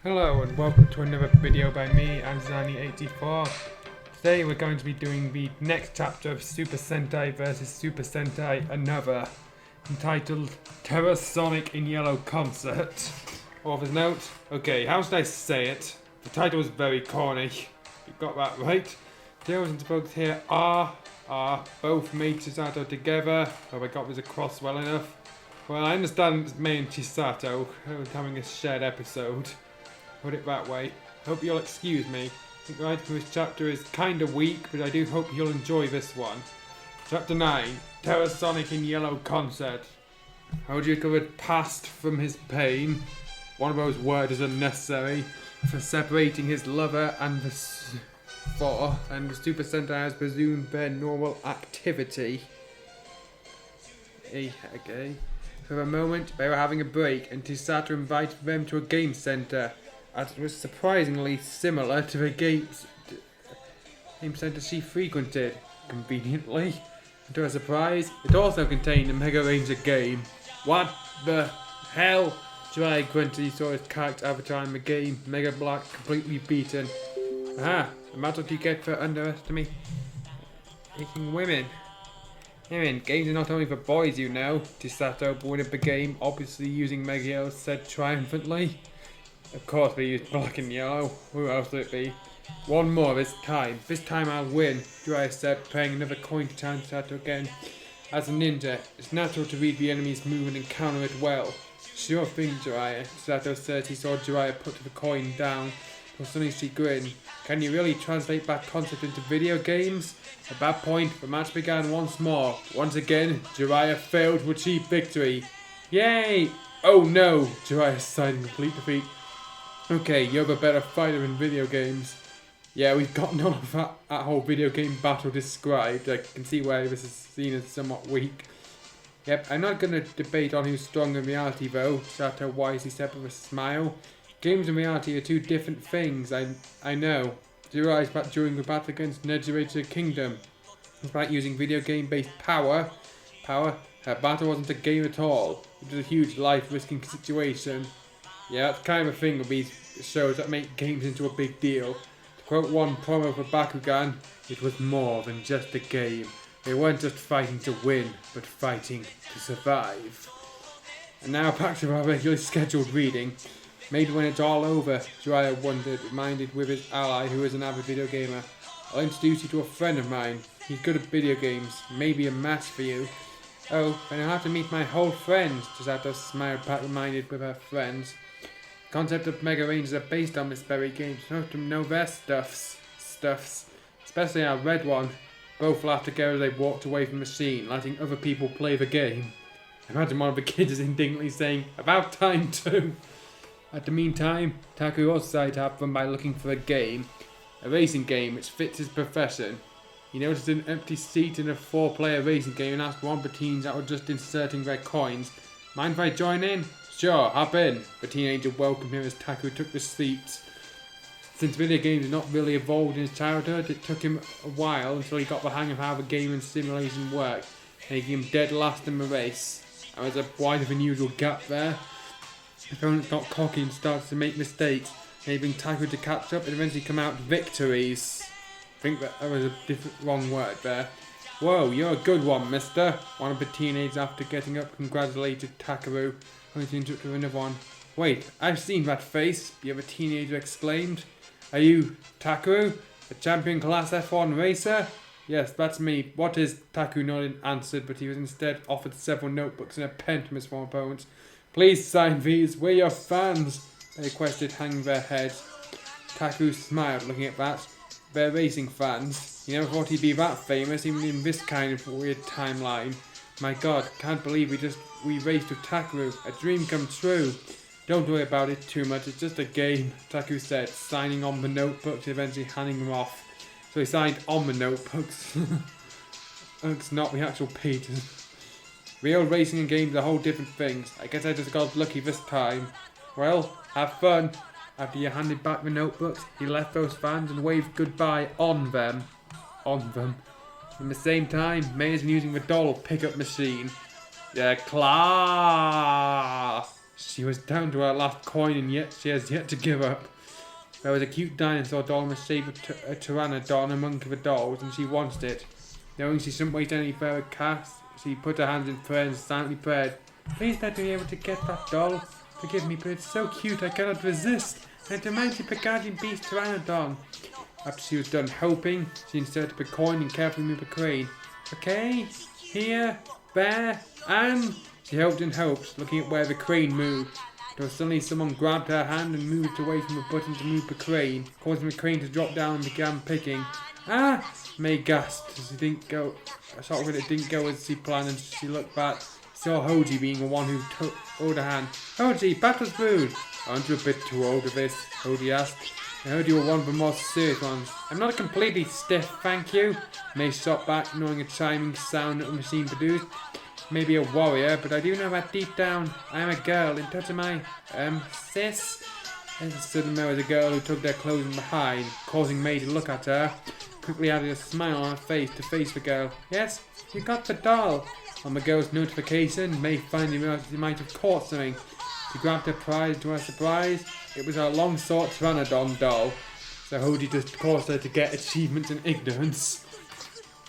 Hello and welcome to another video by me, Anzani84. Today we're going to be doing the next chapter of Super Sentai vs Super Sentai Another, entitled Terror Sonic in Yellow Concert. Author's note, okay, how should I say it? The title is very corny. You got that right. The heroes and folks here are both made Chisato together. Have I got this across well enough? Well, I understand it's Mei and Chisato having a shared episode. Put it that way. Hope you'll excuse me. I think the writing for this chapter is kinda weak, but I do hope you'll enjoy this one. Chapter 9, Terror Sonic in Yellow Concert. How do you recovered past from his pain? One of those words is unnecessary for separating his lover and the Super Sentai has presumed their normal activity. Okay. For a moment, they were having a break, and Chisato invited them to a game center, as it was surprisingly similar to the game center she frequented. Conveniently, and to her surprise, it also contained a Mega Ranger game. What the hell? Jiraiya grunted. He saw his character avatar in the game, Mega Black, completely beaten. Aha, and that's what you get for underestimating women. Games are not only for boys, you know. Chisato, born of the game, obviously using Mega Yellow, said triumphantly. Of course they used black and yellow. Who else would it be? One more this time. This time I'll win, Jiraiya said, playing another coin to challenge Chisato again. As a ninja, it's natural to read the enemy's movement and counter it well. Sure thing, Jiraiya. Chisato said he saw Jiraiya put the coin down. To Sonny's chagrin. Can you really translate that concept into video games? At that point, the match began once more. Once again, Jiraiya failed to achieve victory. Yay! Oh no! Jiraiya sighed in complete defeat. Okay, you're the better fighter in video games. Yeah, we've got none of that whole video game battle described. I can see why this is seen as somewhat weak. Yep, I'm not going to debate on who's stronger in reality though, Chisato wisely said with a smile. Games and reality are two different things, I know. Jiraiya's back during the battle against Nejirator Kingdom. Despite using video game based power, her battle wasn't a game at all. It was a huge life risking situation. Yeah, that's kind of a thing with these shows that make games into a big deal. To quote one promo for Bakugan, it was more than just a game. They weren't just fighting to win, but fighting to survive. And now back to our regularly scheduled reading. Maybe when it's all over, Jiraiya wondered, reminded with his ally who is an avid video gamer. I'll introduce you to a friend of mine. He's good at video games. Maybe a match for you. Oh, then I'll have to meet my whole friends, Chisato smiled back, reminded with her friends. The concept of Mega Rangers are based on this very game, so to know their stuffs. Especially our red one. Both laughed together as they walked away from the machine, letting other people play the game. Imagine one of the kids is indignantly saying, "About time too." At the meantime, Taku also decided to have fun by looking for a racing game which fits his profession. He noticed an empty seat in a 4-player racing game and asked one of the teens that were just inserting their coins, "Mind if I join in?" "Sure, hop in." The teenager welcomed him as Taku took the seat. Since video games had not really evolved in his childhood, it took him a while until he got the hang of how the game and simulation worked, making him dead last in the race. There was a wider than usual gap there. The opponent got cocky and started to make mistakes, enabling Taku to catch up and eventually come out victories. I think that was a wrong word there. "Whoa, you're a good one, mister." One of the teenagers, after getting up, congratulated Takeru, only to interrupt with another one. "Wait, I've seen that face," the other teenager exclaimed. "Are you Takeru, a champion class F1 racer?" "Yes, that's me. What is?" Taku nodded and answered, but he was instead offered several notebooks and a pen from his former opponents. "Please sign these, we're your fans," they requested, hanging their heads. Taku smiled, looking at that. They're racing fans. He never thought he'd be that famous, even in this kind of weird timeline. My god, can't believe we raced with Takeru. A dream come true. "Don't worry about it too much, it's just a game," Taku said, signing on the notebooks and eventually handing them off. So he signed on the notebooks. It's not the actual pages. Real racing and games are whole different things. I guess I just got lucky this time. Well, have fun. After he handed back the notebooks, he left those fans and waved goodbye on them. In the same time, May has been using the doll pickup machine. Yeah, class. She was down to her last coin and yet she has yet to give up. There was a cute dinosaur doll in the shape of a pteranodon among the dolls, and she wanted it. Knowing she shouldn't wait any further cash, she put her hands in prayer and silently prayed, "Please let me be able to get that doll. Forgive me, but it's so cute I cannot resist. And it reminds me of the guardian beast pteranodon." After she was done hoping, she inserted the coin and carefully moved the crane. "Okay, here, there, and..." She hoped and hoped, looking at where the crane moved. Until suddenly someone grabbed her hand and moved away from the button to move the crane, causing the crane to drop down and began picking. "Ah!" May gasped as it didn't go as she planned, and she looked back. Saw Hoji being the one who took her hand. "Hoji, that was rude." "Aren't you a bit too old for this?" Hoji asked. "I heard you were one of the more serious ones." "I'm not completely stiff, thank you." May shot back, ignoring a chiming sound that the machine produced. "Maybe a warrior, but I do know that deep down I am a girl in touch with my, sis." And suddenly there was a girl who took their clothes from behind, causing May to look at her. Quickly added a smile on her face to face the girl. "Yes, you got the doll." On the girl's notification, May finally realized she might have caught something. She grabbed her prize. To her surprise, it was her long-sought pteranodon doll. So Hoji just caused her to get achievements in ignorance.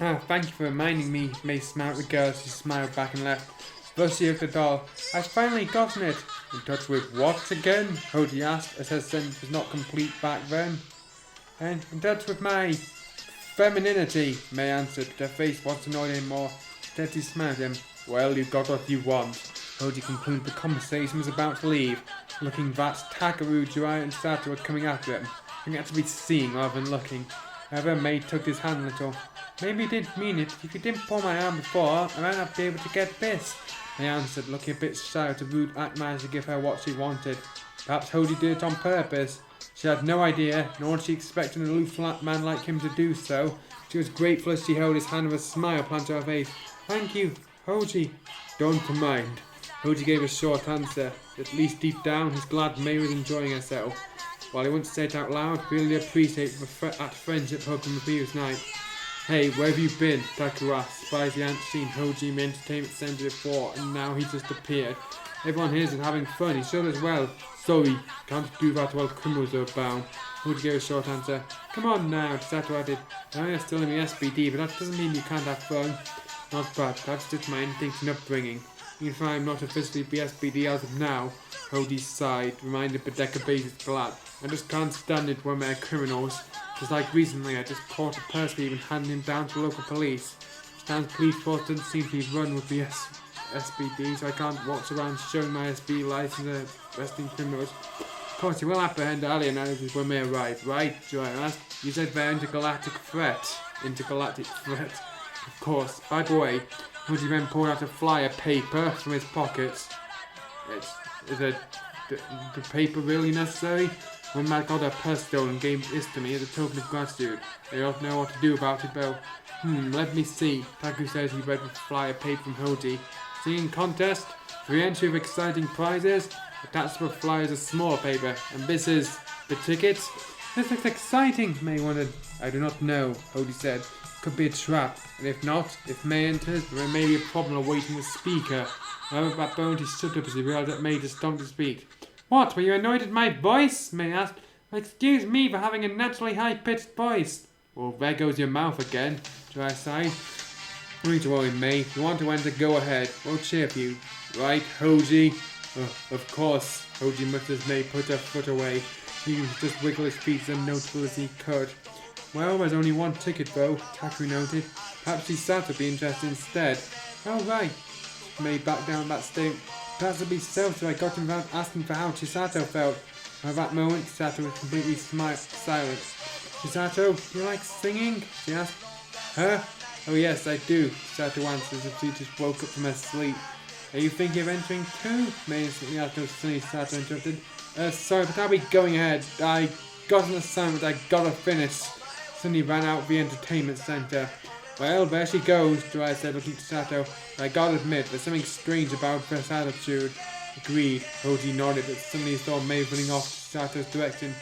"Ah, thank you for reminding me," May smiled at the girl as she smiled back and left. Thus she hugged the doll. "I've finally gotten it." "In touch with what again?" Hoji asked, as her sentence was not complete back then. "And in touch with my femininity," May answered, but her face wasn't annoyed anymore. Instead she smiled at him. "Well, you got what you want." Hoji concluded the conversation and was about to leave, looking that Takaru, Jiraiya and Sato were coming after him. He had to be seeing rather than looking. However, May took his hand a little. "Maybe you didn't mean it, but if you didn't pull my arm before, I might not be able to get this," May answered, looking a bit shy of the rude act managed to give her what she wanted. Perhaps Hoji did it on purpose. She had no idea, nor did she expect an aloof flat man like him to do so. She was grateful as she held his hand with a smile planted to her face. "Thank you, Hoji." "Don't mind." Hoji gave a short answer. At least deep down, he was glad May was enjoying herself. While he wouldn't say it out loud, he really appreciated that friendship hug from the previous night. "Hey, where have you been?" Takaru asked, surprised he hadn't seen Hoji in the entertainment centre before, and now he just appeared. "Everyone here is having fun, he should as well." "Sorry, can't do that while criminals are bound." Hoji gave a short answer. "Come on now," Sato added. "I know you're still in the SBD, but that doesn't mean you can't have fun." "Not bad, that's just my instincts and upbringing. Even if I'm not officially the SBD as of now," Hoji sighed, reminded Badeka Base's glad. "I just can't stand it when they're criminals. Just like recently, I just caught a person even handing him down to local police. Stan's police force doesn't seem to be run with the SBD, so I can't walk around showing my SB license and arresting criminals. Of course, you will apprehend alien analysis when they arrive, right?" Jiraiya asked. "You said they're intergalactic threat." "Intergalactic threat. Of course. By the way," Hoji then pulled out a flyer paper from his pockets. Is the paper really necessary?" "One man got her purse stolen and gave this to me as a token of gratitude. I don't know what to do about it though." Let me see." Taku says he read the flyer paper from Hoji. "Singing contest, free entry of exciting prizes. Attached to the flyer is a smaller paper, and this is the ticket." "This looks exciting," May wondered. "I do not know," Hoji said. "Could be a trap, and if not, if May enters, there may be a problem awaiting the speaker." However, that moment he stood up as he realized that May just stopped to speak. "What, were you annoyed at my voice?" May asked. "Excuse me for having a naturally high-pitched voice." "Well, there goes your mouth again," Jiraiya sighed. "No need to worry, May. If you want to enter, go ahead. We'll cheer for you. Right, Hoji?" Of course," Hoji muttered as May put her foot away. He was just wiggle his feet as unnoticeable as he could. "Well, there's only one ticket though," Takaru noted. "Perhaps Chisato would be interested instead." "Oh, right." May backed down that statement. "Perhaps it'd be so I got him without asking for how Chisato felt." At that moment, Chisato was completely silent. "Chisato, do you like singing?" she asked. "Huh? Oh yes, I do," Chisato answered as if she just woke up from her sleep. "Are you thinking of entering too?" May instantly asked. "No, suddenly Chisato interrupted. Sorry, but I'll be going ahead. I got an assignment I gotta finish." Suddenly ran out of the entertainment centre. "Well, there she goes," Jiraiya said, looking at Sato. "I gotta admit, there's something strange about her attitude." Agreed. Hoji nodded, but suddenly he saw May running off to Sato's direction.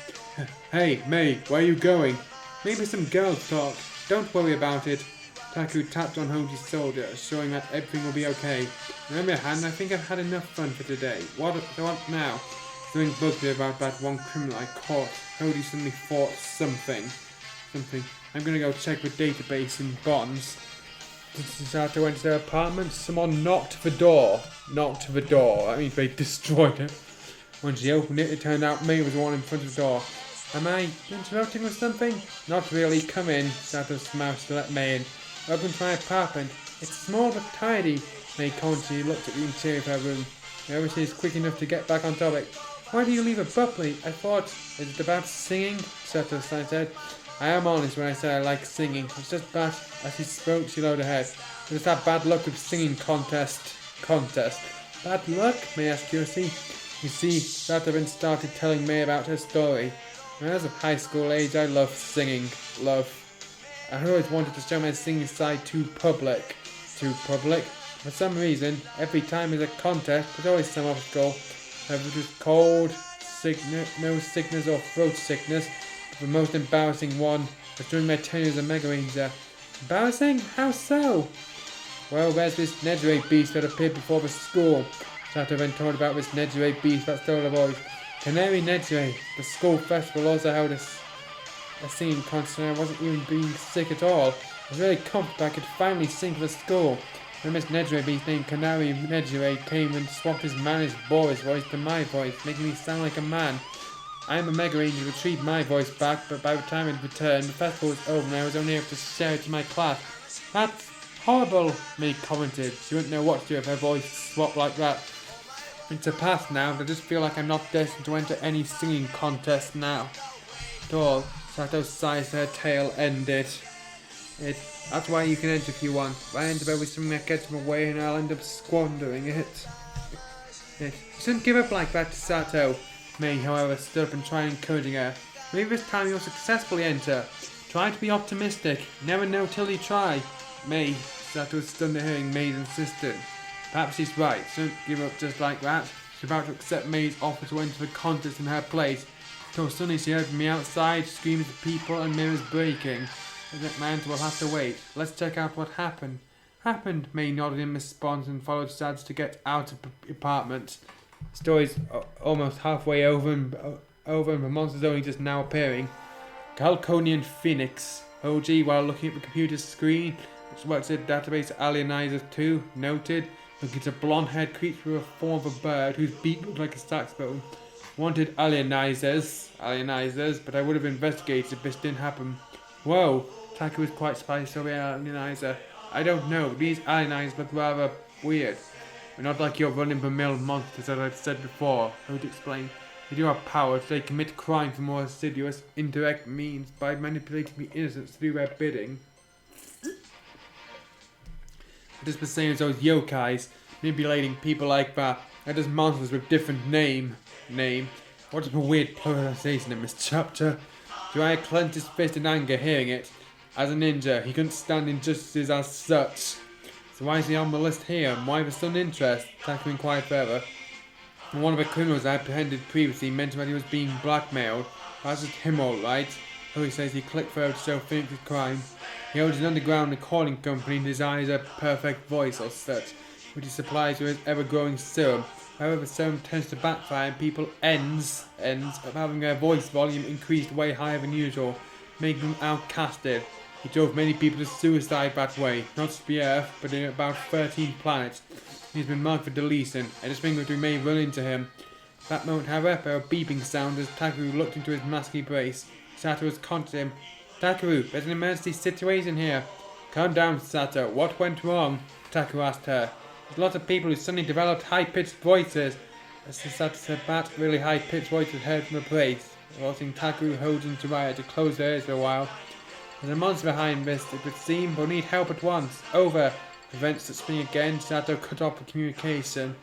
"Hey, May, where are you going?" "Maybe some girls talk. Don't worry about it." Taku tapped on Hoji's shoulder, assuring that everything will be okay. On the other hand, I think I've had enough fun for today. What now? Something bugged me about that one criminal I caught. Hoji suddenly thought something. I'm gonna go check the database in bonds. Sato went to their apartment. Someone knocked the door. That means they destroyed it. When she opened it, it turned out May was the one in front of the door. Am I interrupting with something? Not really. Come in. Sato smouthed to let May in. Welcome to my apartment. It's small but tidy. May consciously looked at the interior of her room. However, she is quick enough to get back on topic. Why do you leave abruptly? I thought, is it about singing? Sato said. I am honest when I say I like singing. It's just bad. As she spoke, she lowered her head. I just had bad luck with singing contest. Bad luck? May asked curiously. You see, Sato then started telling May about her story. When I was of high school age, I loved singing. I always wanted to show my singing side to public. For some reason, every time there's a contest, there's always some obstacle. Whether it was cold, nose sickness or throat sickness. The most embarrassing one was during my tenure as a Mega Ranger. Embarrassing? How so? Well, there's this Nejire beast that appeared before the school. Sato then told about this Nejire beast that stole her voice. Canary Nejire. The school festival also held a singing contest and I wasn't even being sick at all. I was really confident I could finally sing for the school. When Miss Nejire beast named Canary Nejire came and swapped his mannish boyish voice to my voice, making me sound like a man. I am a Mega Ranger to retrieve my voice back, but by the time it returned, the festival was over and I was only able to share it to my class. That's horrible, May commented. She wouldn't know what to do if her voice swapped like that. It's a past now, but I just feel like I'm not destined to enter any singing contest now. At all. Sato's size her tail ended. That's why you can enter if you want. If I end up with something that gets in my way and I'll end up squandering it. You shouldn't give up like that to Sato. May, however, stood up and tried encouraging her. Maybe this time you'll successfully enter. Try to be optimistic. Never know till you try. May. Sato was stunned at hearing May's insistence. Perhaps she's right. Shouldn't give up just like that. She's about to accept May's offer to enter the contest in her place. Till suddenly she heard from the outside screams of people and mirrors breaking. That meant we'll have to wait. Let's check out what happened. May nodded in response and followed Sads to get out of the apartment. The story's almost halfway over and the monster's only just now appearing. Calconian Phoenix. Hoji, while looking at the computer screen, which works at database alienizers 2, noted, look, it's a blonde-haired creature with a form of a bird whose beak looked like a saxophone. Wanted alienizers, but I would have investigated if this didn't happen. Whoa, Taku was quite surprised to be an alienizer. I don't know, these alienizers look rather weird. We're not like your run-of-the-mill monsters that I've said before, Hoji explained. They do have powers, they commit crime for more assiduous, indirect means by manipulating the innocents to do their bidding. Just the same as those yokais, manipulating people like that. They're just monsters with different name. What a weird pronunciation in this chapter. Jiraiya clenched his fist in anger hearing it. As a ninja, he couldn't stand injustices as such. So why is he on the list here, and why the sudden interest? Taku inquired further. And one of the criminals I apprehended previously mentioned that he was being blackmailed. That's just him alright. Hoji says he clicked further to show Phoenix's crime. He owns an underground recording company and desires a perfect voice or such, which he supplies with his ever-growing serum. However, the serum tends to backfire and people ends up having their voice volume increased way higher than usual, making them outcasted. He drove many people to suicide that way, not just the Earth, but in about 13 planets. He's been marked for deletion, and just think that we may run into him. At that moment, however, a beeping sound as Taku looked into his masky brace. Sato was conscious of him. Taku, there's an emergency situation here. Calm down, Sato. What went wrong? Taku asked her. There's lots of people who suddenly developed high-pitched voices. As Sato said that, really high-pitched voice was heard from the place, forcing Taku, Hoji and Jiraiya to close their ears for a while. There's a monster behind this, it would seem. We'll need help at once. Over. Events that spring again. Sato cut off the communication.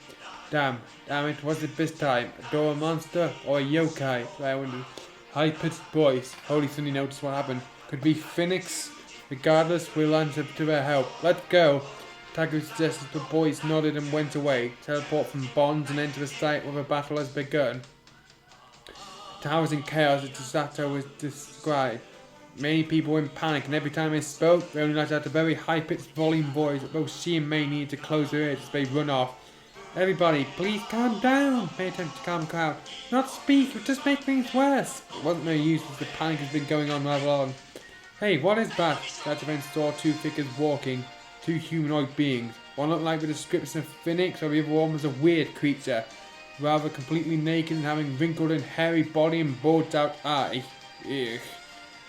Damn it, was it this time? A Dora monster or a yokai? I wondered. High-pitched voice. Holy suddenly noticed what happened. Could it be Phoenix? Regardless, we'll answer to their help. Let's go. Taku suggested the boys nodded and went away. Teleport from bonds and enter the site where the battle has begun. The tower was in chaos as Sato was described. Many people were in panic, and every time they spoke, they only let out a very high-pitched volume voice that both she and May needed to close their ears as they run off. Everybody, please calm down, May attempted to calm the crowd. Not speak, it would just make things worse. It wasn't no use as the panic has been going on rather long. Hey, what is that? That event saw two figures walking, two humanoid beings. One looked like the description of Phoenix, while the other one was a weird creature, rather completely naked and having wrinkled and hairy body and bulged out eye. Ugh.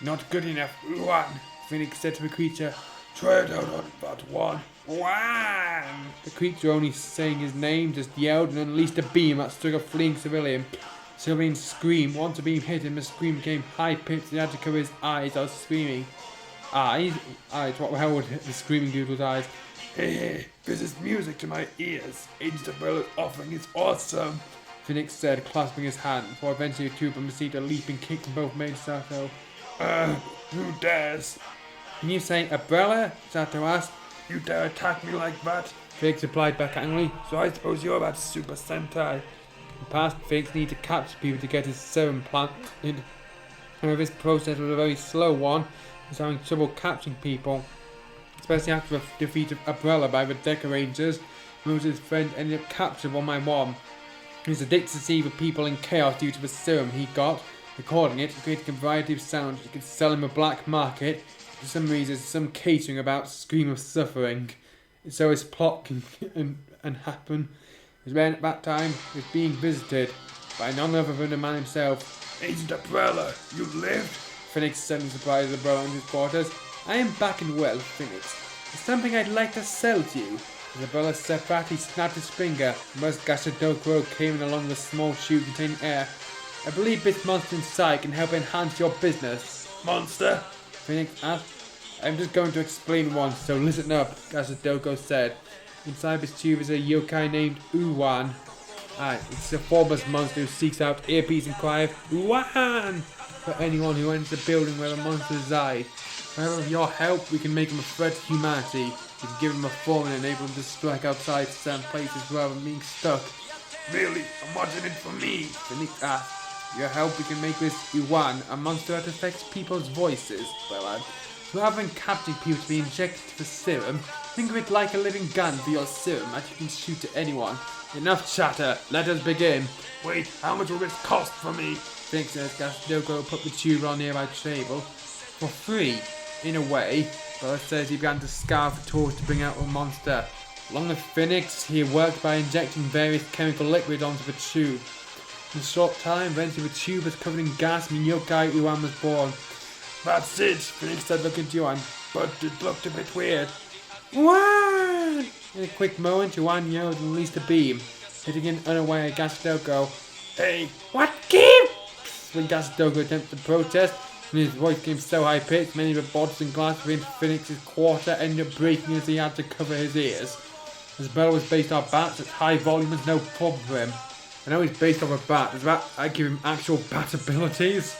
Not good enough, one, Phoenix said to the creature. Try it out on that one. One! The creature, only saying his name, just yelled and unleashed a beam that struck a fleeing civilian. Civilian screamed. Once the beam hit him, the scream became high-pitched and he had to cover his eyes while screaming. Eyes? Eyes? What the hell would the screaming dude's eyes? Hey, this is music to my ears. Agent Umbrella's offering is awesome, Phoenix said, clasping his hand, before eventually the two of them received a leaping kick from both May and Sato. Who dares? Can you say Umbrella? Sato asked. You dare attack me like that? Phoenix replied back angrily. So I suppose you're that Super Sentai. In the past, Phoenix needed to capture people to get his serum planted. However, this process was a very slow one. He was having trouble capturing people, especially after the defeat of Umbrella by the Deca Rangers. Moses' friend ended up captured one by one. He was addicted to see the people in chaos due to the serum he got. Recording it, creating a variety of sounds he could sell in the black market. For some reason, some catering about scream of suffering. So his plot can and happen. It was when at that time he was being visited by none other than the man himself. Agent Umbrella, you lived? Phoenix said in surprise as the bro in his quarters. I am back and well, Phoenix. There's something I'd like to sell to you. As Umbrella stepped back, he snapped his finger. Most Gashadokuro came in along the small chute containing air. I believe this monster inside can help enhance your business. Monster? Phoenix asked. I'm just going to explain once, so listen up, Gashadoko said. Inside this tube is a yokai named Uwan. It's a formless monster who seeks out earpiece and cry of Uwan for anyone who enters the building where the monster resides. However, with your help, we can make him a threat to humanity. We can give him a form and enable him to strike outside certain places rather than being stuck. Really? And what's in it for me? Phoenix asked. With your help, we can make this Uwan a monster that affects people's voices. Well, rather than capturing people to be injected to the serum, think of it like a living gun for your serum that you can shoot at anyone. Enough chatter, let us begin. Wait, how much will this cost for me? Phoenix says Gashadoko put the tube on the nearby table. For free, in a way. Bella says he began to scour for tools to bring out a monster. Along with Phoenix, he worked by injecting various chemical liquid onto the tube. In a short time, eventually the tube was covered in gas and Yokai Uwan was born. That's it, Phoenix said looking at Yuan, but it looked a bit weird. What? In a quick moment, Yuan yelled and released a beam, hitting an unaware Gashadoko. Hey, what game? When Gashadoko attempted to protest, and his voice became so high-pitched, many of the bottles and glass within Phoenix's quarter ended up breaking as he had to cover his ears. As Bella was based off bats, its high volume was no problem for him. I know he's based off a bat. Does that give him actual bat abilities?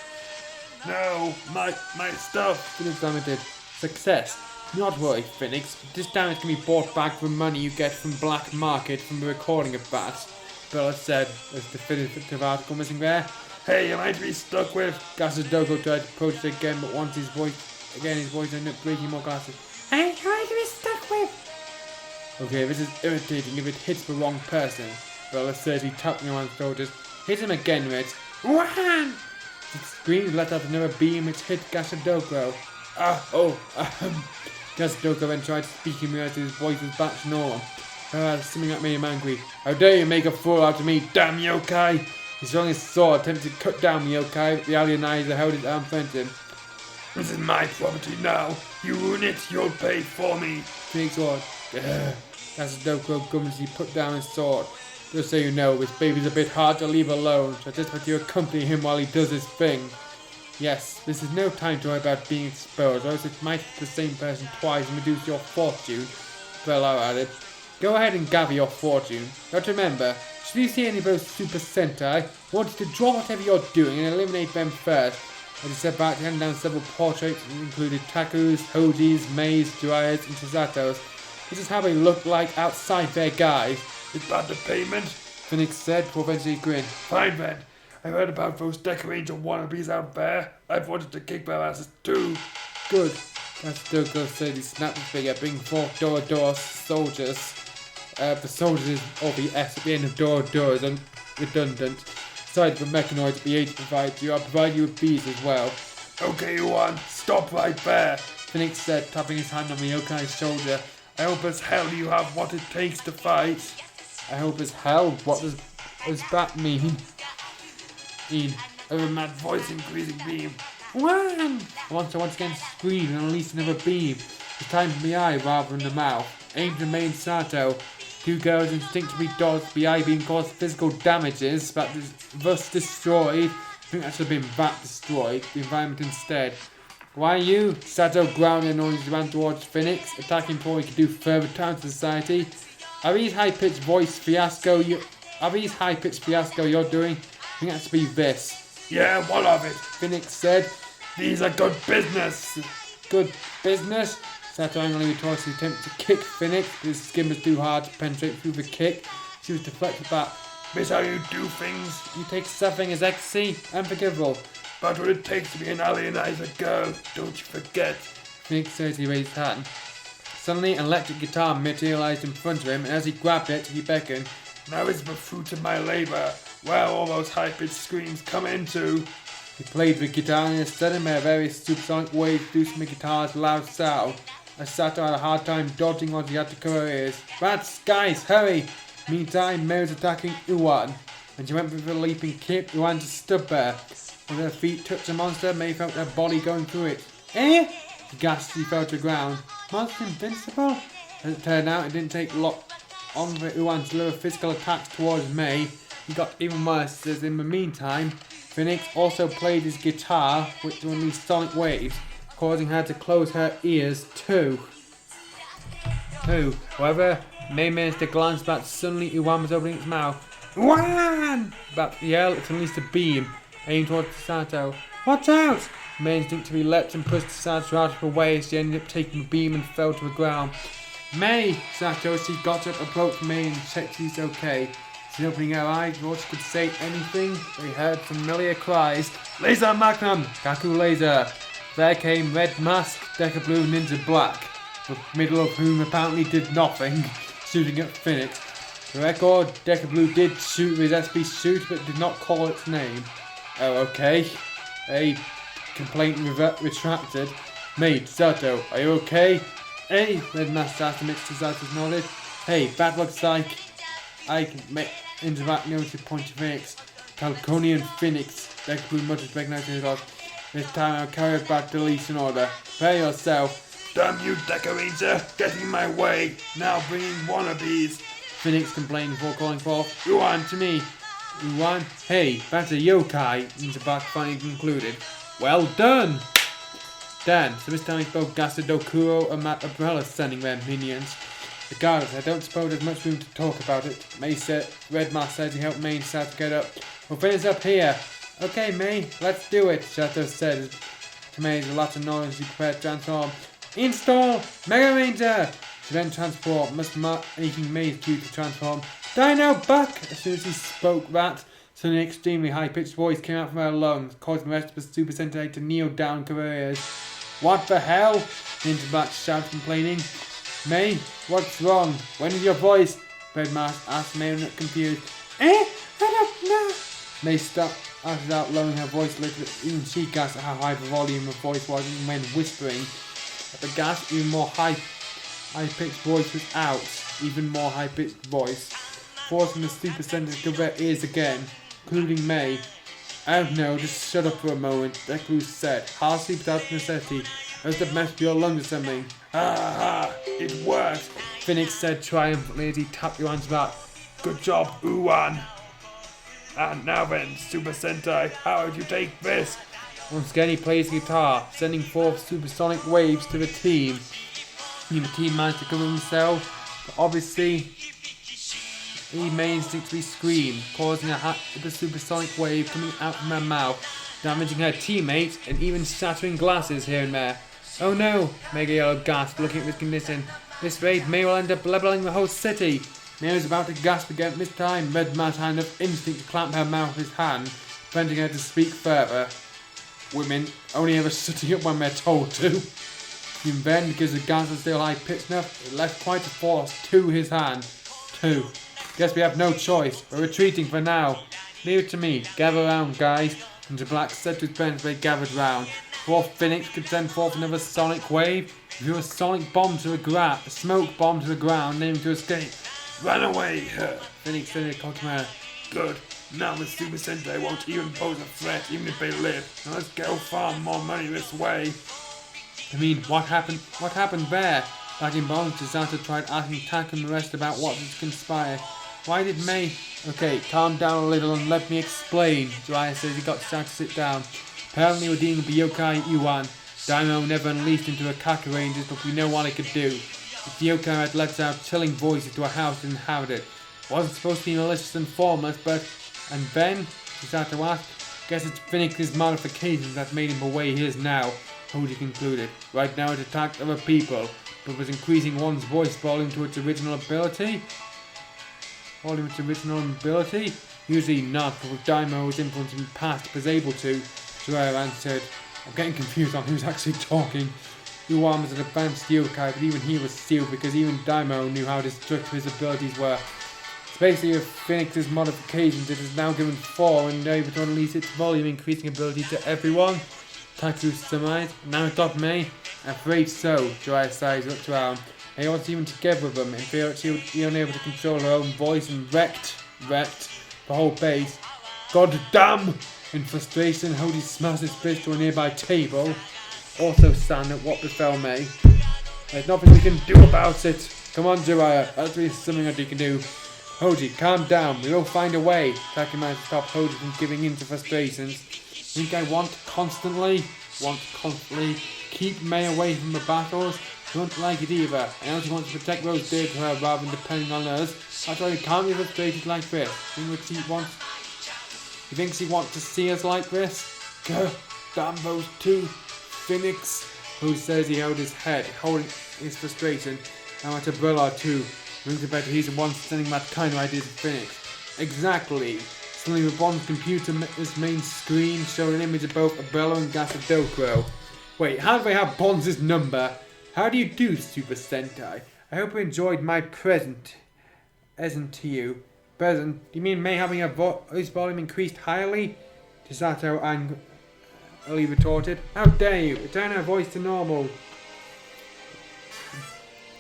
No, my stuff, Phoenix lamented. Success. Not worry, Phoenix. This damage can be bought back from money you get from black market from the recording of bats, Bella said, as the definitive article missing there. Hey, am I to be stuck with? Gashadoko tried to protest again, but once his voice ended up breaking more glasses. I'm trying to be stuck with. Okay, this is irritating if it hits the wrong person, Bella says he tapped him on the shoulders. Hit him again, Rich. One! It screamed and let out another beam which hit Gashadoko. Gashadoko then tried to speak and realized his voice was back to normal. Something that made him angry. How dare you make a fool out of me, damn yokai! He swung his sword, attempted to cut down the yokai, but the alienizer held his arm front him. This is my property now. You ruin it, you'll pay for me. Phoenix sword. Gashadoko grumbled as he put down his sword. Just so you know, this baby's a bit hard to leave alone, so I just want you to accompany him while he does his thing. Yes, this is no time to worry about being exposed, or else it might hit the same person twice and reduce your fortune, Bella added. Go ahead and gather your fortune. But remember, should you see any of those Super Sentai, I want you to drop whatever you're doing and eliminate them first. As he said back, he handed down several portraits that included Takus, Hojis, Meis, Dryads, and Chisatos. This is how they look like outside their guise. Is that the payment? Phoenix said, before eventually grinned. Fine then. I heard about those Decorator wannabes out there. I've wanted to kick their asses too. Good. That's still good, so he snapped his finger, bring 4 door soldiers. The soldiers or the S at the end of door is redundant. Besides the mechanoids be able to provide you, I'll provide you with these as well. Okay, Yuan, stop right there. Phoenix said, tapping his hand on the yokai's shoulder. I hope as hell you have what it takes to fight. I hope as hell. What does that mean? Over mad voice increasing beam. One! Once again scream and release another beam. This time from the eye rather than the mouth. Aimed at May and Sato. 2 girls instinctively dodged, the eye beam caused physical damages, but thus destroyed. I think that should have been that destroyed. The environment instead. Why you? Sato grounded and noise ran towards Phoenix, attacking before he could do further down to society. Are these high-pitched voice fiasco you're doing? I think that's to be this. Yeah, what of it? Phoenix said. These are good business. Good business? Sato angrily retorted his attempt to kick Phoenix, but his skin was too hard to penetrate through the kick. She was deflected back. This how you do things? You take suffering as ecstasy? Unforgivable. But what it takes to be an alienizer girl, don't you forget. Phoenix says he raised his hand. Suddenly an electric guitar materialized in front of him, and as he grabbed it, he beckoned. Now is the fruit of my labor. Where all those high-pitched screams come into. He played the guitar and suddenly various supersonic waves produced from the guitar's loud sound. As Sato had a hard time dodging what he had to cover her ears. Rats, guys, hurry! Meantime, May was attacking Uwan. When she went for the leaping kick, Uwan just stood there. When her feet touched the monster, May felt her body going through it. Eh? She gasped as she fell to the ground. Monster invincible? As it turned out, it didn't take long for Uwan to deliver physical attacks towards May. He got even worse as in the meantime, Phoenix also played his guitar, which released sonic waves, causing her to close her ears too. However, May managed to glance back. Suddenly Uwan was opening its mouth. Uwan! About to yell, it released a beam, aimed towards Sato. Watch out! May instinctively leapt and pushed Sato out of her way as she ended up taking the beam and fell to the ground. May! Sato, she got up, approached May and checked she's okay. She's opening her eyes before she could say anything. They heard familiar cries. Laser Magnum! Kaku Laser! There came Red Mask, Deca Blue, Ninja Black, the middle of whom apparently did nothing, shooting at Phoenix. The record, Deca Blue did shoot with his SB shoot, but did not call its name. Oh, okay. A complaint retracted. Mate, Sato, are you okay? Hey, Red Mask Sato mixed his eyes nodded. Hey, bad luck, Psych. I can make interact noted point to Phoenix. Falconian Phoenix. Deca Blue muttered, recognizing his loss. This time I'll carry it back to Leeson order. Prepare yourself. Damn you, Decorator! Get in my way! Now bringing wannabes! Phoenix complained before calling forth. Uwan to me. Uwan? Hey, that's a yokai. Ninja finally concluded. Well done! Dan, so this time it's both Gasta Dokuro and Matt Umbrella sending their minions. Regardless, I don't suppose there's much room to talk about it. May said, Red Mask says he helped May and Sato get up. We'll finish up here. Okay, May, let's do it, Sato said to May as the latter nodded as she prepared to transform. Install! Mega Ranger! She then transformed, making May's cue to transform. Dino Buck! As soon as she spoke that, suddenly an extremely high-pitched voice came out from her lungs, causing the rest of the Super Sentai to kneel down to their ears. What the hell? Ninja Black shouted, complaining. May, what's wrong? When is your voice? Red Mask asked May, not confused. I don't know. May started out lowering her voice a little bit. Even she gasped at how high the volume of voice was even when whispering. At the gasp, even more high-pitched voice was out. Even more high-pitched voice, forcing the Super Sentai to cover their ears again, including May. I don't know, just shut up for a moment, Deku said, harshly without necessity. As the mess with your lungs or something. Ha ha! It worked! Phoenix said triumphantly as he tapped Yuan's back. Good job, Uwan! And now then, Super Sentai, how would you take this? Once again he plays guitar, sending forth supersonic waves to the team. The team managed to cover themselves, but obviously he may instinctively scream, causing a supersonic wave coming out from her mouth, damaging her teammates and even shattering glasses here and there. Oh no, Mega Yellow gasped, looking at this condition. This raid may well end up leveling the whole city. May was about to gasp again this time. Red Mask had enough instinct to clamp her mouth with his hand, preventing her to speak further. Women only ever sitting up when they're told to. Even then, because the gas was still high pitched enough, it left quite a force to his hand. 2. Guess we have no choice. We're retreating for now. Leave it to me. Gather round, guys. And the black said to his friends they gathered round. Before Phoenix could send forth another sonic wave, he threw a sonic bomb to a smoke bomb to the ground, aiming to escape. Run away, Phoenix said to Cockmare. Good. Now the Super Sentai won't even pose a threat, even if they live. Now let's go farm more money this way. I mean, what happened? What happened there? Back in Bonds, Chisato tried asking Tak and the rest about what had conspired. Why did May... Okay, calm down a little and let me explain. Jiraiya says he got Chisato to sit down. Apparently we're dealing with the yokai Yuan. Daimyo never unleashed into a Kaku Rangers, but we know what it could do. If the yokai had let out chilling voices to a house it inhabited. Wasn't supposed to be malicious and formless, but... And then, Chisato asked, guess it's Phoenix's modifications that made him the way he is now. Hoji concluded. Right now it attacked other people, but was increasing one's voice volume to its original ability? Usually not, but with Daimyo's influence in the past was able to. Jiraiya answered. I'm getting confused on who's actually talking. Yuan was an advanced yokai, but even he was sealed because even Daimyo knew how destructive his abilities were. It's basically with Phoenix's modifications, it is now given 4 and able to unleash its volume increasing ability to everyone. Taku surmised. Now it's not me. Afraid so, Jiraiya sighs, looked around. They aren't even together with them and feel that she would be unable to control her own voice and wrecked the whole base. God damn! In frustration, Hoji smashed his fist to a nearby table. Also stand at what befell May. There's nothing we can do about it. Come on, Jiraiya, that's really something that you can do. Hoji, calm down, we will find a way. Taku managed to stop Hoji from giving in to frustrations. Think I want to constantly keep May away from the battles? I don't like it either. I know she wants to protect Rose dear to her rather than depending on us. That's why we can't be frustrated like this. You think she wants to see us like this? Gah, damn those two. Phoenix, who says he held his head, holding his frustration. Now at a brother too. Rings a bet he's the one sending that kind of ideas to Phoenix. Exactly. Suddenly the Bond's computer's main screen showed an image of both Abello and Gasadokuro. Wait, how do they have Bond's number? How do you do, Super Sentai? I hope you enjoyed my present. Isn't to you? Present? You mean May having her voice volume increased highly? Chisato angrily retorted. How dare you? Return her voice to normal.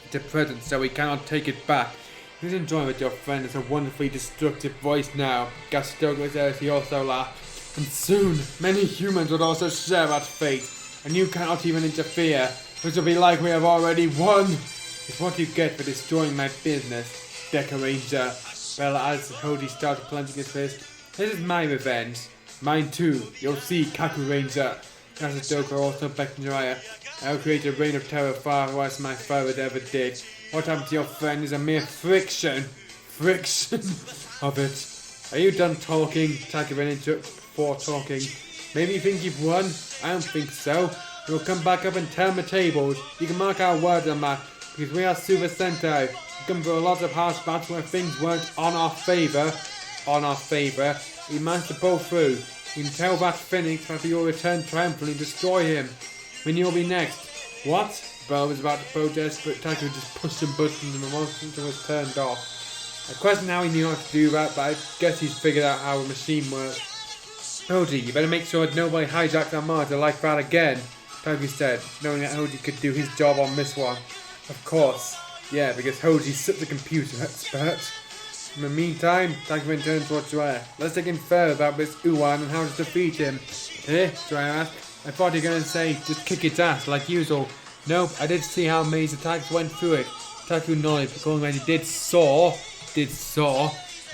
It's a present, so we cannot take it back. Please enjoy with your friend. It's a wonderfully destructive voice now. Gasadokuro says he also laughed. And soon, many humans would also share that fate. And you cannot even interfere. Which will be like we have already won. It's what you get for destroying my business, Decorator. Well, as Hoji started clenching his fist, this is my revenge. Mine too. You'll see, Kaku Ranger. Gasadokuro also beckoned Jiraiya. I'll create a reign of terror far worse than my father ever did. What happened to your friend is a mere friction of it. Are you done talking? Taku ran into it before talking. Maybe you think you've won? I don't think so. We'll come back up and turn the tables. You can mark our words on that, because we are Super Sentai. We come through a lot of harsh battles where things weren't on our favour. We managed to pull through. We can tell that Phoenix that you'll return triumphantly and destroy him. When you'll be next. What? Bell was about to protest, but Taku just pushed some buttons and the monster was turned off. I questioned how he knew how to do that, but I guess he's figured out how the machine works. Hoji, you better make sure that nobody hijacks our monitor like that again, Taku said, knowing that Hoji could do his job on this one. Of course. Yeah, because Hoji's such a computer expert. In the meantime, Taku then turned towards Jiraiya. Let's dig in further about this Uwan and how to defeat him. Eh? Jiraiya asked. I thought you were going to say, just kick its ass like usual. Nope, I did see how May's attacks went through it. Taku nodded, recalling that he did saw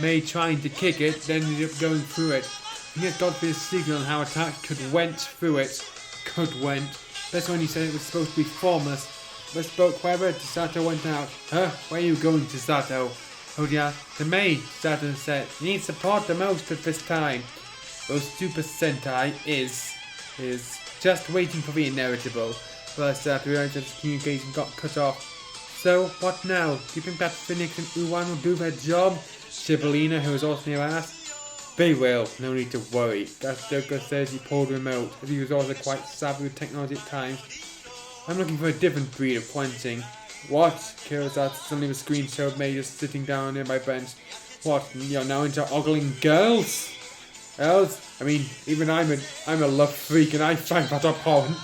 May trying to kick it, then ended up going through it. He has got this signal on how attacks went through it. That's when he said it was supposed to be formless. But spoke wherever Chisato went out. Huh? Where are you going, Chisato? Hoji asked. To May, Chisato said. You need support the most at this time. Those Super Sentai is just waiting for the inevitable. First after realized that his communication got cut off. So, what now? Do you think that Phoenix and Uwan will do their job? Shibolina, who was also near, asked. They will, no need to worry. Gasdoko says he pulled the remote, as he was also quite savvy with technology at times. I'm looking for a different breed of Quenting. What? Kurosawa suddenly the screen showed May just sitting down on nearby bench. What? You're now into ogling girls? Else? I mean, even I'm a love freak and I find that abhorrent.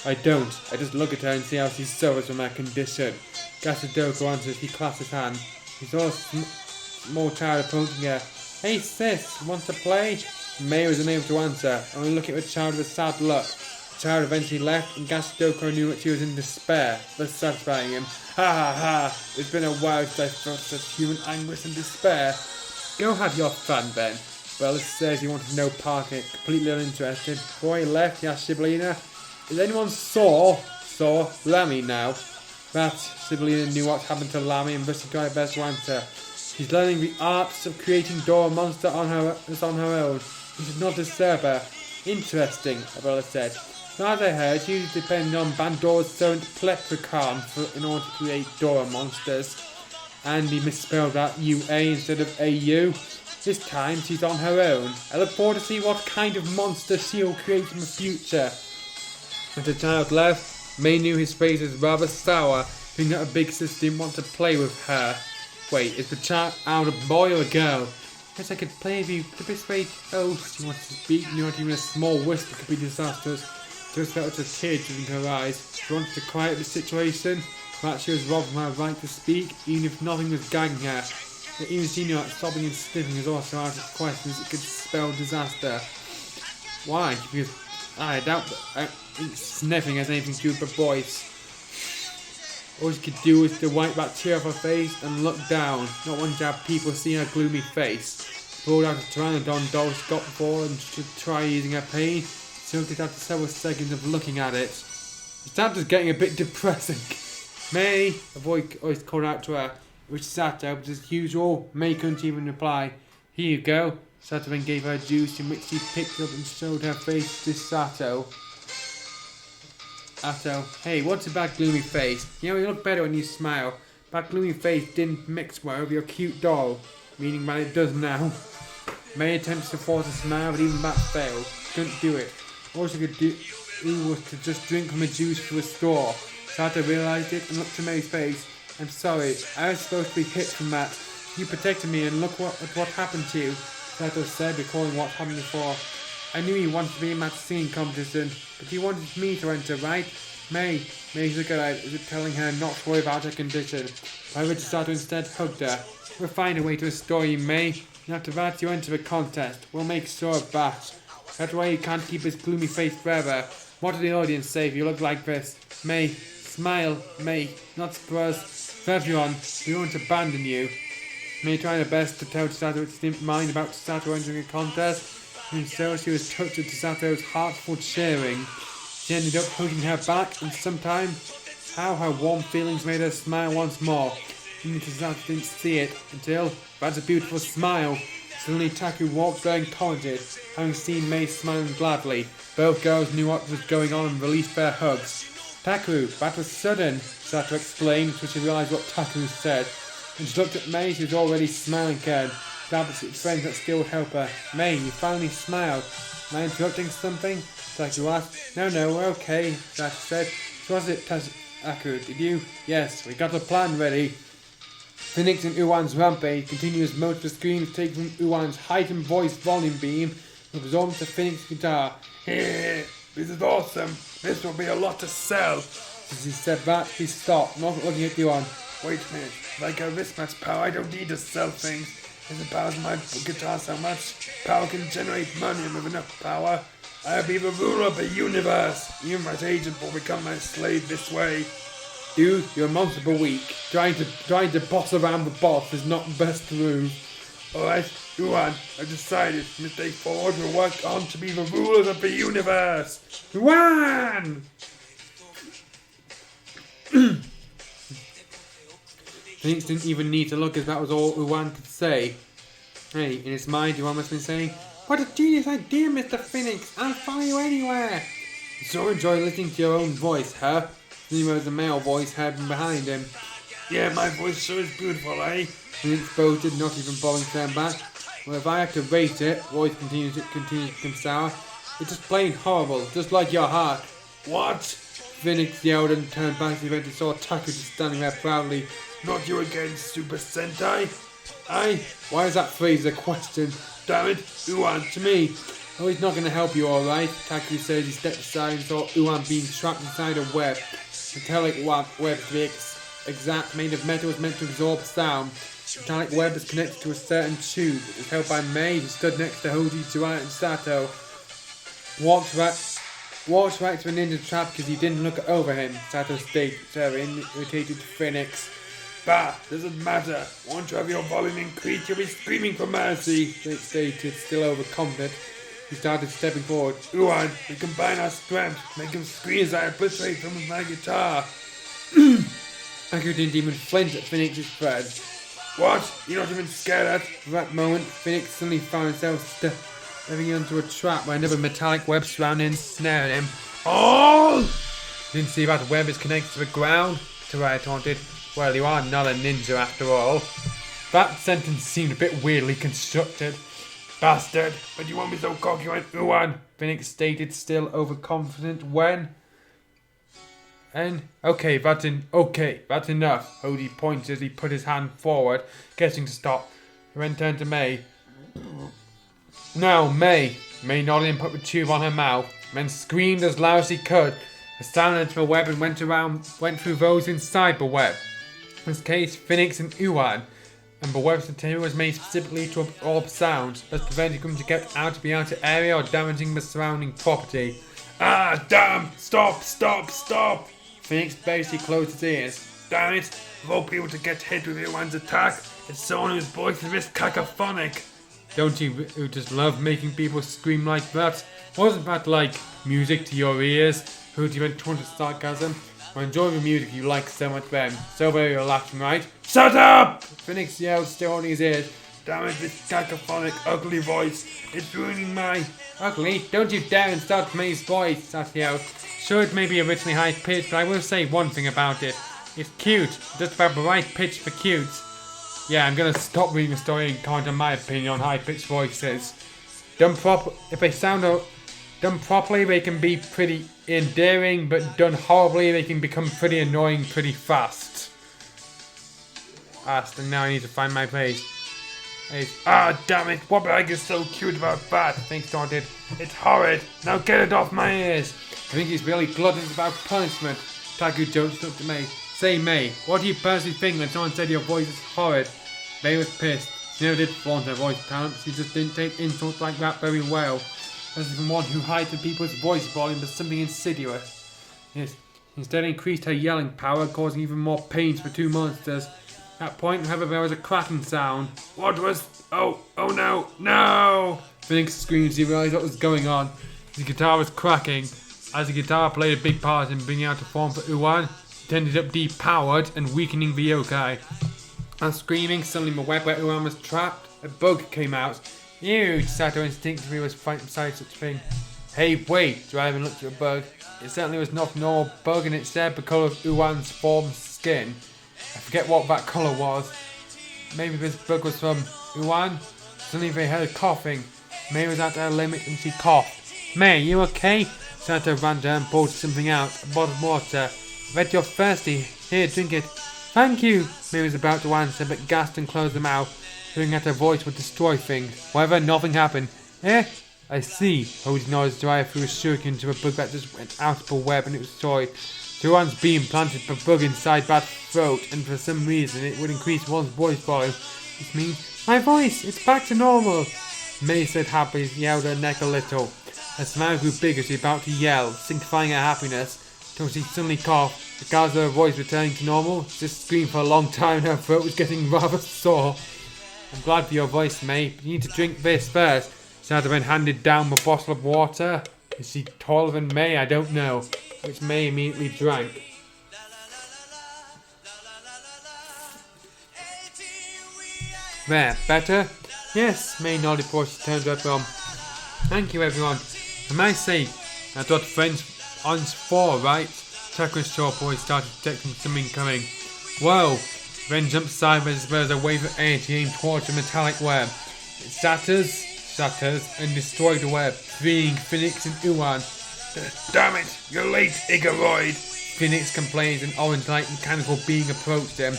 I don't. I just look at her and see how she suffers from her condition. Gasdoko answers, he clasps his hand. He saw a small child approaching her. Hey sis, want to play? May was unable to answer, only looking at the child with a sad look. The child eventually left, and Gasdoko knew that she was in despair, thus satisfying him. Ha ha ha! It's been a while since I felt such human anguish and despair. Go have your fun then. Well, it says he wanted no part in it, completely uninterested. Before he left, he asked Sibilina, is anyone sore Lammy now? That Sibilina knew what happened to Lammy and thus he got her best to answer. She's learning the arts of creating Dora Monster on her own. You should not disturb her. Interesting, Abella said. Now as I heard, she was depending on Bandora's servant Plectricon in order to create Dora Monsters. And he misspelled that UA instead of AU. This time she's on her own. I look forward to see what kind of monster she'll create in the future. As the child left, May knew his face was rather sour, thinking that a big sister didn't want to play with her. Wait, is the child a boy or a girl? Guess I could play with you, but this way, oh, she wants to speak, knew not even a small whisper could be disastrous. Just felt a tear in her eyes. She wanted to quiet the situation, but she was robbed of her right to speak, even if nothing was gagging her. Yet even she knew that sobbing and sniffing was also out of question as it could spell disaster. Why? Because I doubt that sniffing has anything to do with the voice. All she could do was to wipe that tear off her face and look down, not wanting to have people see her gloomy face. Pulled out a Pteranodon doll she got before and should try using her pain. Soaked it after several seconds of looking at it. The sound was getting a bit depressing. May, a voice called out to her, which Sato, but as usual, May couldn't even reply. Here you go. Sato then gave her a juice in which she picked up and showed her face to Sato. Atto, hey, what's a bad gloomy face? You know, you look better when you smile. That gloomy face didn't mix well with your cute doll. Meaning that it does now. May attempts to force a smile, but even that failed. Couldn't do it. All she could do was to just drink from a juice to a straw. Sato realised it and looked to May's face. I'm sorry, I was supposed to be hit from that. You protected me and look what happened to you, Sato said, recalling what happened before. I knew you wanted to be in that singing competition, but you wanted me to enter, right? May's looking at her as if telling her not to worry about her condition. However, Sato instead hugged her. We'll find a way to restore you, May. And after that, you enter the contest. We'll make sure of that. That way you can't keep his gloomy face forever. What did the audience say if you look like this? May, smile, May, not for us, for everyone. We won't abandon you. May tried her best to tell Chisato she didn't mind about Chisato entering a contest, and so she was touched at Chisato's heartful cheering. She ended up hugging her back, and sometimes, how her warm feelings made her smile once more. Even Chisato didn't see it until, that's a beautiful smile. Suddenly Taku walked there and commented, having seen May smiling gladly. Both girls knew what was going on and released their hugs. Taku, that was sudden, Sato explained, so she realised what Taku said. And she looked at May, who was already smiling again. Doubtless it's friends that still would help her. May, you finally smiled. Am I interrupting something? Taku asked. No, we're okay, Sato said. So was it, Taku? Did you? Yes, we got a plan ready. Phoenix and Uwan's rampage continues most of the screams taken from Uwan's heightened voice volume beam and absorbed to Phoenix's guitar. This is awesome. This will be a lot to sell. As he said that, he stopped, not looking at Uwan. Wait a minute. Like a wristmatch power, I don't need to sell things. As it powers my guitar so much, power can generate money, and with enough power, I'll be the ruler of the universe. Even my agent will become my slave this way. Dude, you're a monster per week. Trying to boss around the boss is not the best move. Alright, Uwan, I've decided from this day forward we'll work on to be the rulers of the universe. Uwan! Phoenix didn't even need to look as that was all Uwan could say. Hey, in his mind, Uwan must have been saying, what a genius idea, Mr. Phoenix! I'll follow you anywhere! You sure enjoy listening to your own voice, huh? Then there was a male voice heard from behind him. Yeah, my voice sure is beautiful, eh? Phoenix boasted, not even bothering to turn back. Well, if I have to rate it, voice continues to become sour. It's just plain horrible, just like your heart. What? Phoenix yelled and turned back to the event and saw Taku just standing there proudly. Not you again, Super Sentai? Why is that phrase a question? Damn it, Uan. To me. Oh, he's not going to help you, alright. Taku says he stepped aside and saw Uan being trapped inside a web. Metallic web, to be exact, made of metal, is meant to absorb sound. The metallic web is connected to a certain tube. It was held by Mei, who stood next to Hoji, Jiraiya and Sato. Walked right to a ninja trap because he didn't look over him, Sato stated, irritated to Phoenix. Bah, doesn't matter. Won't you have your volume increased? You'll be screaming for mercy. Phoenix stated, still overconfident. He started stepping forward. Uan, we combine our strength. Make him scream as I obliterate him with my guitar. Taku didn't even flinch at Phoenix's threat. What? You're not even scared at? For that moment, Phoenix suddenly found himself stepping into a trap where another metallic web surrounding and snaring him. Oh! Didn't see how the web is connected to the ground? Jiraiya taunted. Well, you are not a ninja after all. That sentence seemed a bit weirdly constructed. Bastard! But you won't be so cocky when Uan! Phoenix stated, still overconfident. When? Okay, that's enough. Hoji pointed as he put his hand forward, getting to stop. He then turned to Mei. Now, Mei. Mei nodded and put the tube on her mouth, then screamed as loud as he could. The sound entered the web and went through those inside the web. In this case, Phoenix and Uan. And the web's material was made specifically to absorb sound, thus preventing them to get out of the outer area or damaging the surrounding property. Ah, damn! Stop! Phoenix basically closed his ears. Damn it! Of all people to get hit with Uan's attack, it's someone whose voice is this cacophonic. Don't you just love making people scream like that? Wasn't that like music to your ears? Hoji went taunted sarcasm. I enjoy the music you like so much then. So very relaxing, right? Shut up! Phoenix yelled, still holding his ears. Damn it, this cacophonic, ugly voice. It's ruining my... Ugly? Don't you dare insult Mei's voice, Sato yelled. Sure, it may be originally high-pitched, but I will say one thing about it. It's cute. Just about the right pitch for cute. Yeah, I'm gonna stop reading the story and comment on my opinion on high-pitched voices. If they sound done properly, they can be pretty endearing, but done horribly, they can become pretty annoying pretty fast. And now I need to find my place. Ah, damn it, what the heck is so cute about that? Thanks, Taunted. It's horrid. Now get it off my ears. I think he's really gluttonous about punishment. Taku joked up to Mei. Say, Mei, what do you personally think when someone said your voice is horrid? Mei was pissed. She never did flaunt her voice talent. She just didn't take insults like that very well. As from one who heightened people's voice volume as something insidious. Yes, instead increased her yelling power, causing even more pain to the two monsters. At that point, however, there was a cracking sound. What was... Oh no, no! Phoenix screamed as he realised what was going on. His guitar was cracking. As the guitar played a big part in bringing out a form for Uan, it ended up depowered and weakening the yokai. As screaming, suddenly the web where Uan was trapped, a bug came out. Ew, Sato instinctively was fighting beside such a thing. Hey, wait, Driver looked at the bug. It certainly was not a normal bug and it shared the colour of Uan's form's skin. I forget what that colour was. Maybe this bug was from Uan? Suddenly they heard coughing. Mei was at her limit and she coughed. Mei, you okay? Sato ran down and pulled something out, a bottle of water. I bet you're thirsty. Here, drink it. Thank you! Mei was about to answer but gasped and closed her mouth, fearing that her voice would destroy things. However, nothing happened. Eh? I see. Hoji nodded Jiraiya threw a shuriken to a bug that just went out of the web and it was destroyed. Juan's beam planted the bug inside that throat, and for some reason it would increase one's voice volume. This means, my voice, it's back to normal. Mei said happily as he held her neck a little. Her smile grew big as she was about to yell, signifying her happiness, until she suddenly coughed. Regardless of her voice returning to normal, she just screamed for a long time and her throat was getting rather sore. I'm glad for your voice, Mei, but you need to drink this first. Sato then handed down the bottle of water. Is she taller than Mei? I don't know. Which Mei immediately drank. There, better? Yes, Mei nodded before she turned to her film. Thank you, everyone. I might say, that's what friends aren't for, right? Taku's short boy started detecting something coming. Whoa! Then jumped sideways as well as a wave of energy aimed towards the metallic web. It shatters, and destroys the web, freeing Phoenix and Uwan. Damn it, you're late, Igoroid. Phoenix complains an orange-like mechanical being approached them.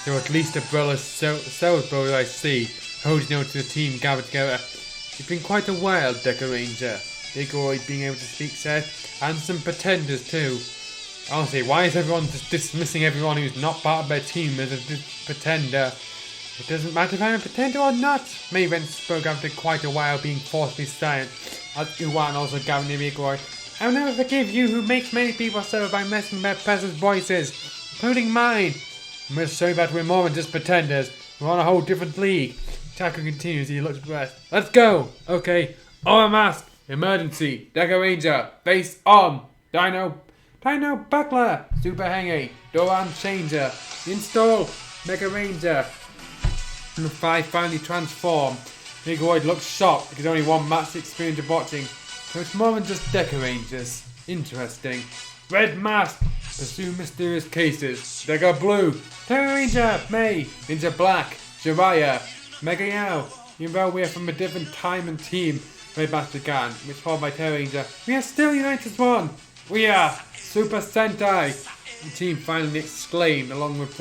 There were at least a brother, Cell's brother I see, holding on to the team gathered together. It's been quite a while, Deca Ranger, Igoroid being able to speak said, and some pretenders too. Honestly, why is everyone just dismissing everyone who's not part of their team as a pretender? It doesn't matter if I'm a pretender or not. Maven spoke after quite a while being forcibly silent, as Uwan also gathered near Igoroid. I'll never forgive you who makes many people suffer by messing with their precious voices, including mine. I must show you that we're more than just pretenders. We're on a whole different league. Taco continues as he looks at the rest. Let's go! Okay. Aura Mask. Emergency. Deca Ranger. Face on. Dino Buckler. Super Hengy. Doran Changer. Install. Mega Ranger. And the 5 finally transform. Igoroid looks shocked because only one match experience of watching. So it's more than just Deca Rangers. Interesting. Red Mask. Pursue mysterious cases. Deca Blue. Terra Ranger. May. Ninja Black. Jiraiya. Mega Yao. Even though we are from a different time and team, Red Mask began, which followed by Terra Ranger. We are still united as one. We are Super Sentai. The team finally exclaimed along with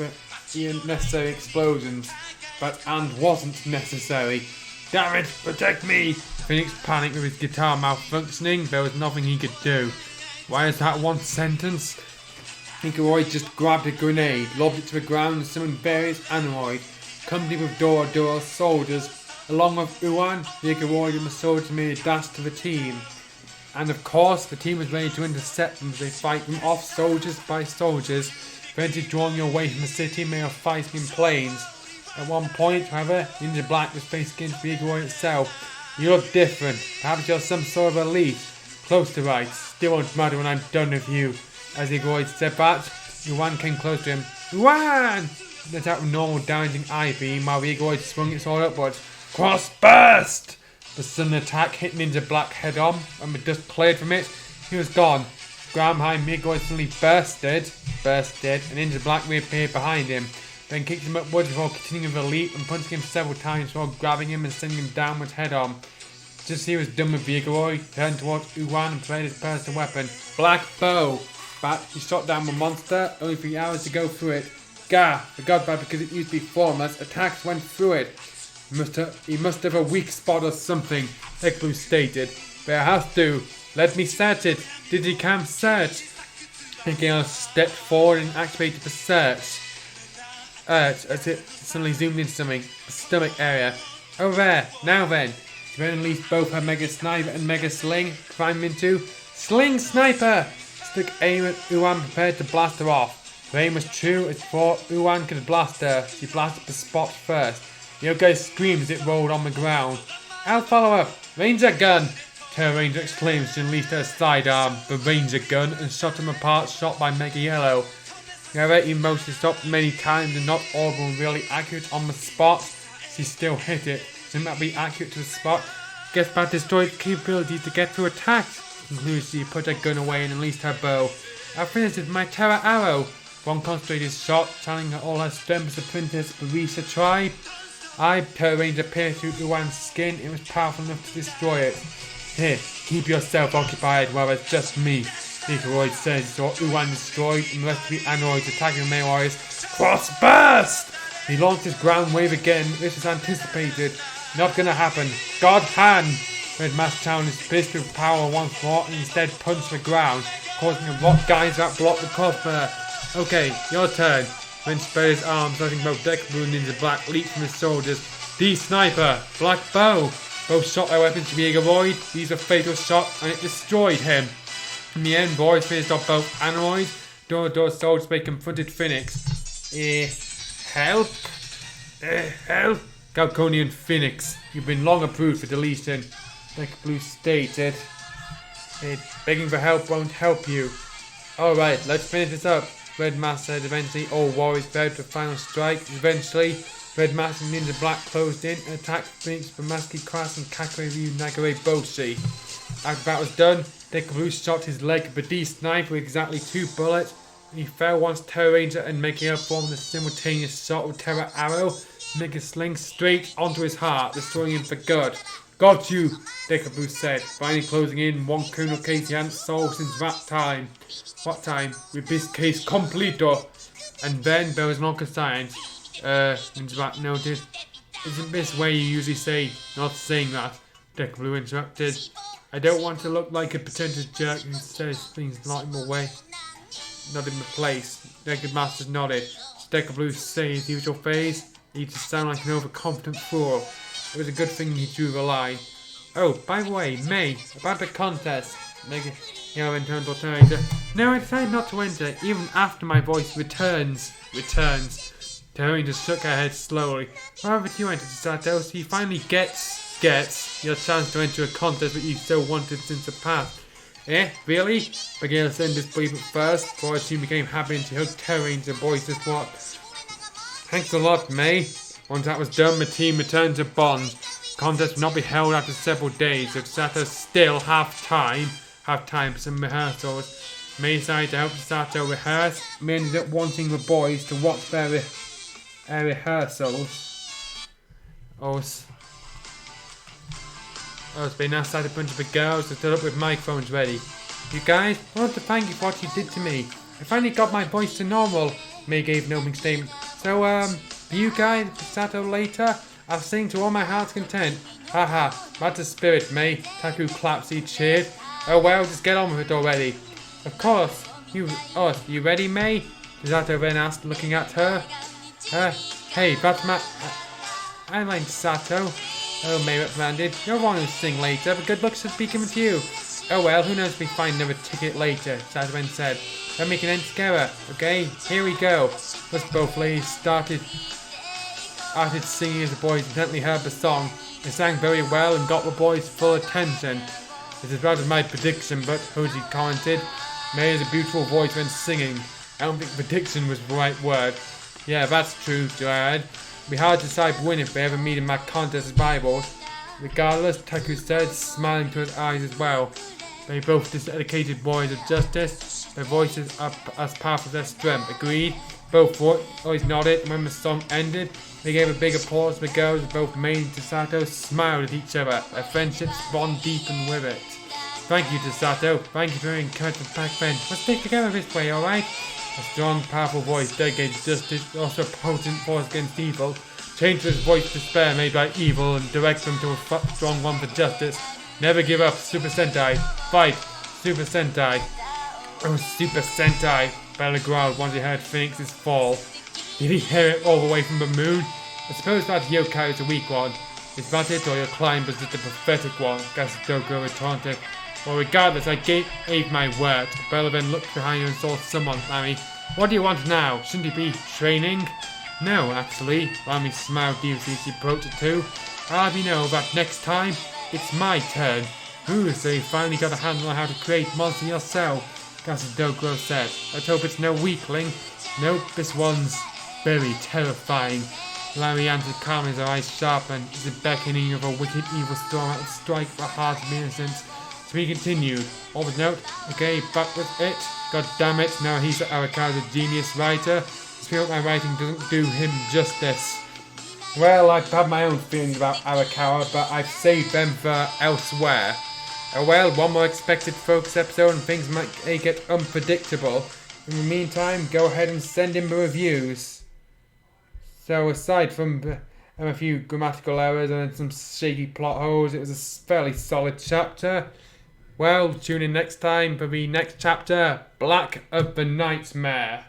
the unnecessary explosions. But and wasn't necessary. Damn it, protect me! Phoenix panicked with his guitar malfunctioning. There was nothing he could do. Why is that one sentence? Igoroid just grabbed a grenade, lobbed it to the ground and summoned various androids, accompanied with Dora soldiers. Along with Uwan, the Igoroid and the soldiers made a dash to the team. And of course, the team was ready to intercept them as they fight them off soldiers by soldiers, eventually drawing away from the city and may have fighting in planes. At one point, however, Ninja Black was faced against the Igoroid itself. You look different. Perhaps you're some sort of elite. Close to right. Still won't matter when I'm done with you. As Igoroid stepped back, Uwan came close to him. Uwan! Let out a normal damaging eye beam while the Igoroid swung its sword upwards. Cross burst! The sudden attack hit Ninja Black head on, and the dust cleared from it. He was gone. Ground behind Igoroid suddenly bursted, and Ninja Black reappeared behind him. Then kicked him upwards before continuing with a leap and punching him several times before grabbing him and sending him downwards head on. Just as he was done with Igoroid, he turned towards Uwan and played his personal weapon, Black Bow. But he shot down the monster, only 3 hours to go through it. Gah, the godbad because it used to be formless, attacks went through it. He must have a weak spot or something, Thick Blue stated. But I have to. Let me search it. Digicam search. Miguel stepped forward and activated the search. As it suddenly zoomed into something, the stomach area. Over there, now then. She then unleashed both her Mega Sniper and Mega Sling, climbed into Sling Sniper! Stuck aim at Uwan prepared to blast her off. Her aim was true as before Uwan could blast her. She blasted the spot first. Yoga screamed as it rolled on the ground. I'll follow up! Ranger gun! Terra Ranger exclaimed as she unleashed her sidearm, the Ranger gun, and shot him apart, shot by Mega Yellow. However, he mostly stopped many times and not all were really accurate on the spot. She still hit it. She might be accurate to the spot. Guess that destroyed capabilities to get through attacks. Concludes she put her gun away and unleashed her bow. I finished with my Terra Arrow. One concentrated shot, channeling all her strength as the Princess Barisa tribe. Terra Ranger pierced through Uwan's skin. It was powerful enough to destroy it. Here, keep yourself occupied while it's just me. Igoroid says saw Uwan destroyed and the rest of the androids attacking the male warriors. Cross burst! He launched his ground wave again. This was anticipated. Not gonna happen. God hand! Red Mask challenged his fist with power once more and instead punched the ground, causing a rock geyser that blocked the crossbar. Okay, your turn. When spread his arms, letting both Deca Blue and Ninja Black leap from his soldiers. D Sniper, Black Bow. Both shot their weapons to the Igoroid. These were fatal shots and it destroyed him. In the end, boys finished off both androids. Door soldiers they confronted Phoenix. Help? Help? Galconian Phoenix, you've been long approved for deletion. Deca Blue stated. Begging for help won't help you. Alright, let's finish this up. Red Mask said eventually all warriors prepared for the final strike. Eventually, Red Mask and Ninja Black closed in and attacked Phoenix for Maski Class and Kakure Ryu Nagare Boshi. After that was done, Deca Blue shot his leg with a D sniper with exactly 2 bullets, and he fell once Terra Ranger and Mega formed a simultaneous shot with Terra Arrow. make a sling straight onto his heart, destroying him for good. Got you, Decabu said, finally closing in one criminal case he hadn't solved since that time. What time? With this case completo. And then there was an awkward silence. Ninjabat noted. Isn't this way you usually say, not saying that? Decabu interrupted. I don't want to look like a pretentious jerk who says things not in the way. Not in the place. Naked Masters nodded. Decabu say his usual phrase. He just sound like an overconfident fool. It was a good thing he drew the line. Oh, by the way, May, about the contest. Then turned to alternator. No, I decided not to enter, even after my voice returns. Terry just shook her head slowly. Why haven't you entered, Sato? So you finally gets your chance to enter a contest that you so wanted since the past. Eh, really? Began to send disbelief at first, before I soon became happy and she hugged Terry into voice as what? Thanks a lot, May. Once that was done, the team returned to Bond. Contest will not be held after several days, so Sato still have time for some rehearsals. May decided to help Sato rehearse. May ended up wanting the boys to watch their rehearsals. It's been outside a bunch of the girls that stood up with microphones ready. You guys, I want to thank you for what you did to me. I finally got my voice to normal. May gave an opening statement. So, for you guys, for Sato later, I'll sing to all my heart's content. Haha, that's the spirit, May. Taku claps, he cheered. Oh well, just get on with it already. Of course. You ready, May? Sato then asked, looking at her. Hey, that's I like Sato. Oh, May reprimanded. You're wrong to sing later, but good luck should be coming to you. Oh well, who knows if we find another ticket later, Sato then said. Then we can end together, okay? Here we go. Thus both ladies started singing as the boys intently heard the song. They sang very well and got the boys' full attention. This is rather my prediction, but Hosey commented. May has a beautiful voice when singing. I don't think prediction was the right word. Yeah, that's true, Joe added. It'll be hard to decide win if they ever meet in that contest as rivals. Regardless, Taku said, smiling to his eyes as well. They both dedicated boys of justice. Their voices are as powerful as their strength. Agreed. Both boys nodded, and when the song ended, they gave a big applause to the girls, and both May and Sato smiled at each other. Their friendships bond deepened with it. Thank you, Sato. Thank you for your encouragement back then. Let's stick together this way, alright? A strong, powerful voice dedicated to justice, also a potent force against evil. Change his voice to despair made by evil and direct them to a strong one for justice. Never give up, Super Sentai. Fight, Super Sentai. Oh, Super Sentai, Bella growled once he heard Phoenix's fall. Did he hear it all the way from the moon? I suppose that yokai is a weak one. Is that it, or your climb was just a pathetic one? Gasadoko retorted. Well, regardless, I gave my word. Bella then looked behind her and saw someone. Lamy, what do you want now? Shouldn't he be training? No, actually. Lamy smiled deeply as she approached it too. I'll have you know that next time, it's my turn. Ooh, so you finally got a handle on how to create monsters yourself, Gasadoko said. Let's hope it's no weakling. Nope, this one's very terrifying. Larry answered calmly as her eyes sharpened, as the beckoning of a wicked evil storm that would strike the hearts of the innocent. So he continued. All with note, okay, back with it. God damn it, now he's Arakawa's a genius writer. I feel my writing doesn't do him justice. Well, I've had my own feelings about Arakawa, but I've saved them for elsewhere. Oh well, one more expected focus episode and things might get unpredictable. In the meantime, go ahead and send in the reviews. So aside from a few grammatical errors and some shaky plot holes, it was a fairly solid chapter. Well, tune in next time for the next chapter, Black of the Nightmare.